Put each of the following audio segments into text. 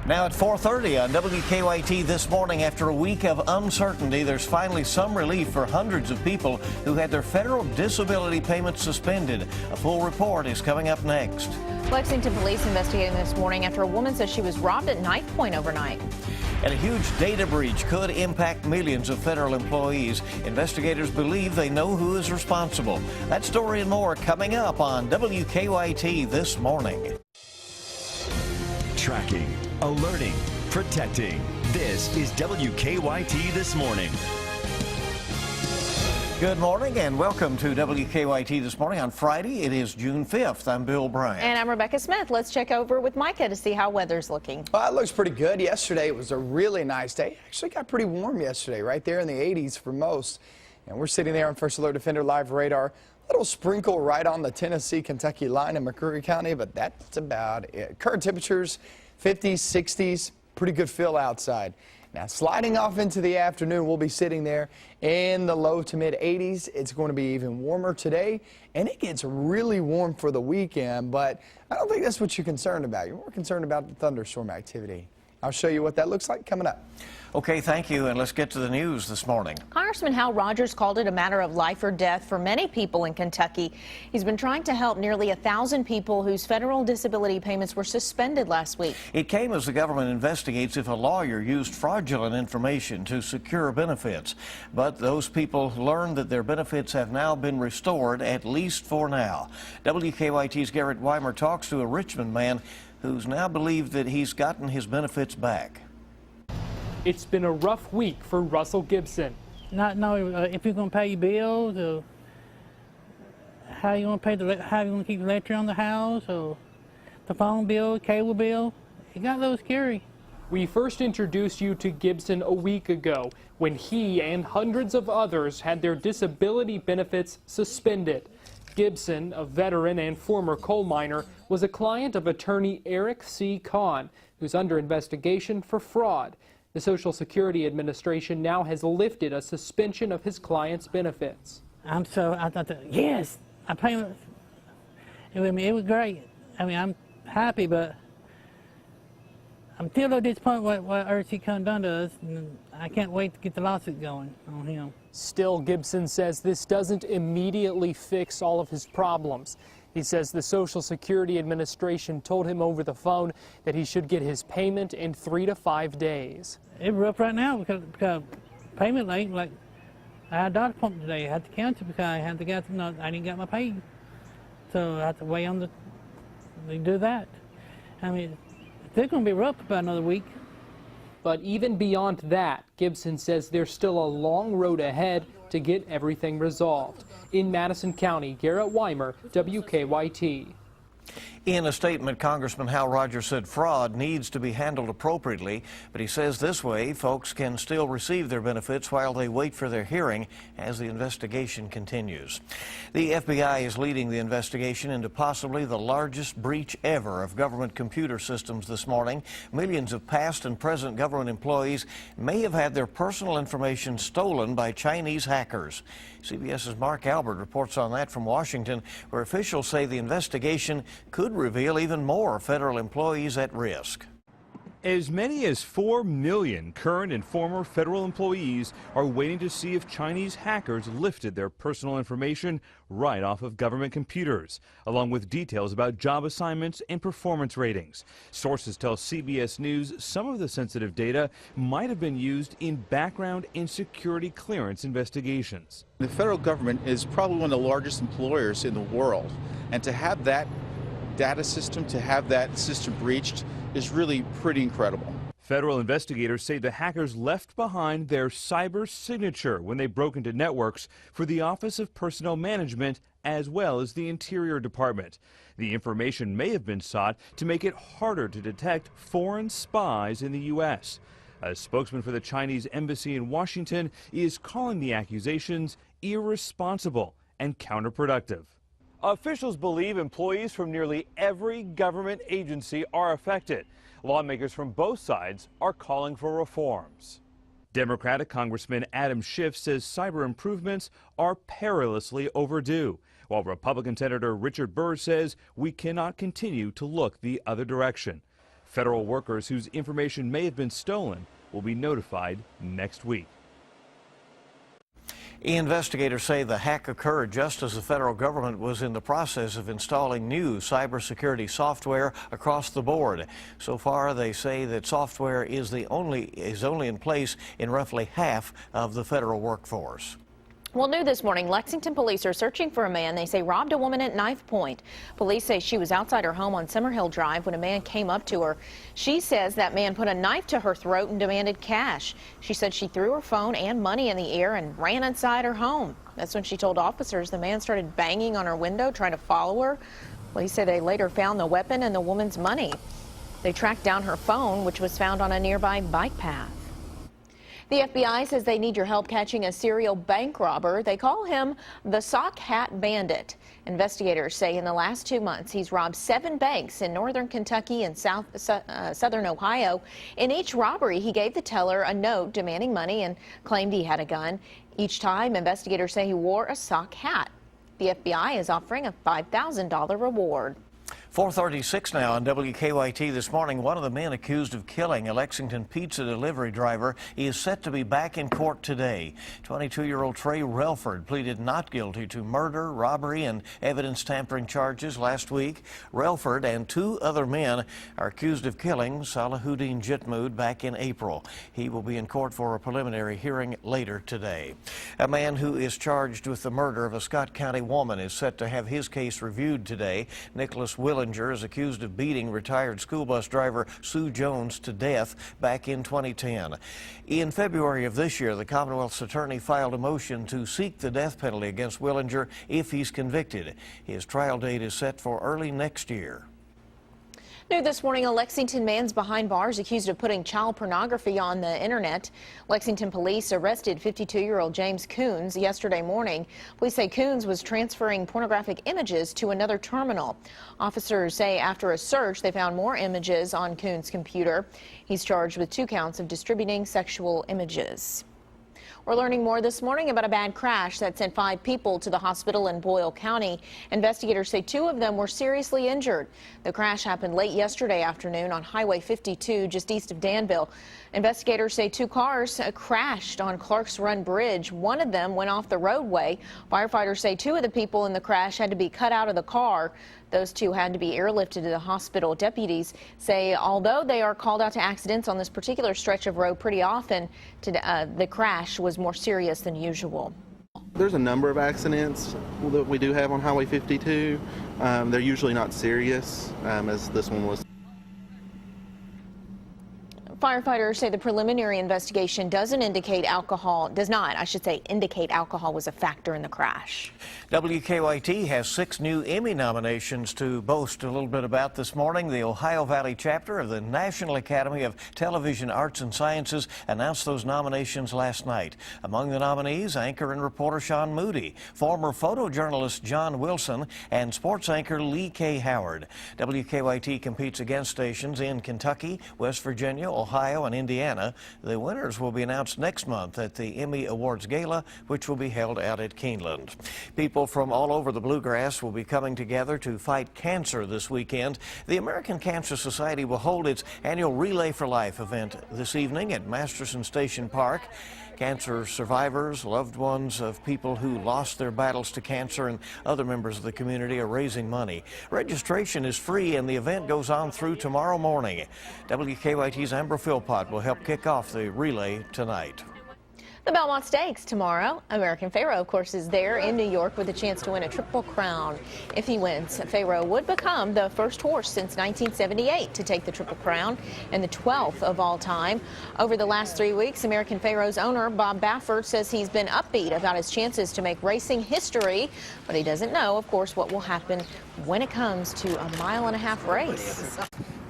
Now at 4:30 on WKYT this morning, after a week of uncertainty, there's finally some relief for hundreds of people who had their federal disability payments suspended. A full report is coming up next. Lexington police investigating this morning after a woman says she was robbed at knife point overnight. And a huge data breach could impact millions of federal employees. Investigators believe they know who is responsible. That story and more coming up on WKYT this morning. Tracking, alerting, protecting. This is WKYT This Morning. Good morning and welcome to WKYT This Morning on Friday. It is June 5th. I'm Bill Bryant. And I'm Rebecca Smith. Let's check over with Micah to see how weather's looking. Well, it looks pretty good. Yesterday it was a really nice day. Actually got pretty warm yesterday, right there in the 80s for most. And we're sitting there on First Alert Defender Live radar. Little sprinkle right on the Tennessee-Kentucky line in McCreary County, but that's about it. Current temperatures, 50s, 60s, pretty good feel outside. Now, sliding off into the afternoon, we'll be sitting there in the low to mid 80s. It's going to be even warmer today, and it gets really warm for the weekend, but I don't think that's what you're concerned about. You're more concerned about the thunderstorm activity. I'll show you what that looks like coming up. Okay, thank you, and let's get to the news this morning. Congressman Hal Rogers called it a matter of life or death for many people in Kentucky. He's been trying to help nearly 1,000 people whose federal disability payments were suspended last week. It came as the government investigates if a lawyer used fraudulent information to secure benefits. But those people learned that their benefits have now been restored, at least for now. WKYT's Garrett Weimer talks to a Richmond man who's now believed that he's gotten his benefits back. It's been a rough week for Russell Gibson. Not knowing if you're going to pay your bills, or how you going to pay how you going to keep the electric on the house, or the phone bill, cable bill. It got a little scary. We first introduced you to Gibson a week ago when he and hundreds of others had their disability benefits suspended. Gibson, a veteran and former coal miner, was a client of attorney Eric C. Kahn, who's under investigation for fraud. The Social Security Administration now has lifted a suspension of his client's benefits. I thought, yes, I paid. It was great. I mean, I'm happy, but I'm still a little disappointed what RC Kahn done to us, and I can't wait to get the lawsuit going on him. Still, Gibson says this doesn't immediately fix all of his problems. He says the Social Security Administration told him over the phone that he should get his payment in 3 to 5 days. It's rough right now because payment late. Like, I had a doctor's appointment today. I had to cancel because I had to get I didn't get my pay, so I had to wait on they do that. I mean, they're going to be rough about another week. But even beyond that, Gibson says there's still a long road ahead to get everything resolved. In Madison County, Garrett Weimer, WKYT. In a statement, Congressman Hal Rogers said fraud needs to be handled appropriately, but he says this way folks can still receive their benefits while they wait for their hearing as the investigation continues. The FBI is leading the investigation into possibly the largest breach ever of government computer systems this morning. Millions of past and present government employees may have had their personal information stolen by Chinese hackers. CBS's Mark Albert reports on that from Washington, where officials say the investigation could reveal even more federal employees at risk. As many as 4 million current and former federal employees are waiting to see if Chinese hackers lifted their personal information right off of government computers, along with details about job assignments and performance ratings. Sources tell CBS News some of the sensitive data might have been used in background and security clearance investigations. The federal government is probably one of the largest employers in the world, and to have that data system, to have that system breached, is really pretty incredible. Federal investigators say the hackers left behind their cyber signature when they broke into networks for the Office of Personnel Management as well as the Interior Department. The information may have been sought to make it harder to detect foreign spies in the U.S. A spokesman for the Chinese embassy in Washington is calling the accusations irresponsible and counterproductive. Officials believe employees from nearly every government agency are affected. Lawmakers from both sides are calling for reforms. Democratic Congressman Adam Schiff says cyber improvements are perilously overdue, while Republican Senator Richard Burr says we cannot continue to look the other direction. Federal workers whose information may have been stolen will be notified next week. Investigators say the hack occurred just as the federal government was in the process of installing new cybersecurity software across the board. So far, they say that software is only in place in roughly half of the federal workforce. Well, new this morning, Lexington police are searching for a man they say robbed a woman at knife point. Police say she was outside her home on Summerhill Drive when a man came up to her. She says that man put a knife to her throat and demanded cash. She said she threw her phone and money in the air and ran inside her home. That's when she told officers the man started banging on her window trying to follow her. Police say they later found the weapon and the woman's money. They tracked down her phone, which was found on a nearby bike path. The FBI says they need your help catching a serial bank robber. They call him the Sock Hat Bandit. Investigators say in the last 2 months he's robbed 7 banks in northern Kentucky and southern Ohio. In each robbery, he gave the teller a note demanding money and claimed he had a gun. Each time, investigators say he wore a sock hat. The FBI is offering a $5,000 reward. 4:36 now on WKYT this morning. One of the men accused of killing a Lexington pizza delivery driver is set to be back in court today. 22-year-old Trey Relford pleaded not guilty to murder, robbery, and evidence tampering charges last week. Relford and 2 other men are accused of killing Salahuddin Jitmood back in April. He will be in court for a preliminary hearing later today. A man who is charged with the murder of a Scott County woman is set to have his case reviewed today. Nicholas Willinger is accused of beating retired school bus driver Sue Jones to death back in 2010. In February of this year, the Commonwealth's attorney filed a motion to seek the death penalty against Willinger if he's convicted. His trial date is set for early next year. New this morning, a Lexington man's behind bars accused of putting child pornography on the internet. Lexington police arrested 52-year-old James Coons yesterday morning. Police say Coons was transferring pornographic images to another terminal. Officers say after a search, they found more images on Coons' computer. He's charged with 2 counts of distributing sexual images. We're learning more this morning about a bad crash that sent 5 people to the hospital in Boyle County. Investigators say 2 of them were seriously injured. The crash happened late yesterday afternoon on Highway 52 just east of Danville. Investigators say 2 cars crashed on Clark's Run Bridge. One of them went off the roadway. Firefighters say 2 of the people in the crash had to be cut out of the car. Those 2 had to be airlifted to the hospital. Deputies say although they are called out to accidents on this particular stretch of road pretty often, the crash was more serious than usual. There's a number of accidents that we do have on Highway 52. They're usually not serious, as this one was. Firefighters say the preliminary investigation does not indicate alcohol was a factor in the crash. WKYT has 6 new Emmy nominations to boast a little bit about this morning. The Ohio Valley chapter of the National Academy of Television Arts and Sciences announced those nominations last night. Among the nominees, anchor and reporter Sean Moody, former photojournalist John Wilson, and sports anchor Lee K. Howard. WKYT competes against stations in Kentucky, West Virginia, Ohio, and Indiana. The winners will be announced next month at the Emmy Awards Gala, which will be held out at Keeneland. People from all over the Bluegrass will be coming together to fight cancer this weekend. The American Cancer Society will hold its annual Relay for Life event this evening at Masterson Station Park. Cancer survivors, loved ones of people who lost their battles to cancer, and other members of the community are raising money. Registration is free and the event goes on through tomorrow morning. WKYT's Amber Philpott will help kick off the relay tonight. The Belmont Stakes tomorrow. American Pharoah, of course, is there in New York with a chance to win a Triple Crown. If he wins, Pharoah would become the first horse since 1978 to take the Triple Crown and the 12th of all time. Over the last 3 weeks, American Pharoah's owner, Bob Baffert, says he's been upbeat about his chances to make racing history, but he doesn't know, of course, what will happen when it comes to a 1.5-mile race.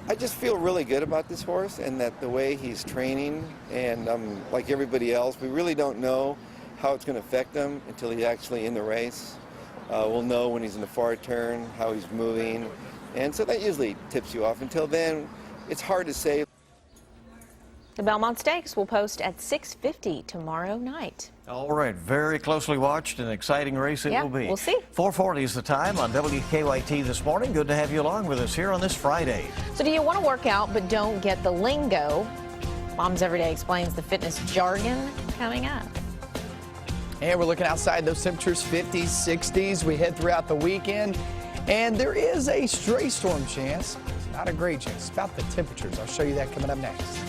I just feel really good about this horse and that the way he's training, and like everybody else, we really don't know how it's going to affect him until he's actually in the race. We'll know when he's in the far turn, how he's moving, and so that usually tips you off. Until then, it's hard to say. The Belmont Stakes will post at 6:50 tomorrow night. All right, very closely watched and exciting race it Yeah, will be. we'll see. 4:40 is the time on WKYT this morning. Good to have you along with us here on this Friday. So do you want to work out but don't get the lingo? Moms Everyday explains the fitness jargon coming up. And we're looking outside, those temperatures 50s, 60s. We head throughout the weekend, and there is a stray storm chance. It's not a great chance. It's about the temperatures. I'll show you that coming up next.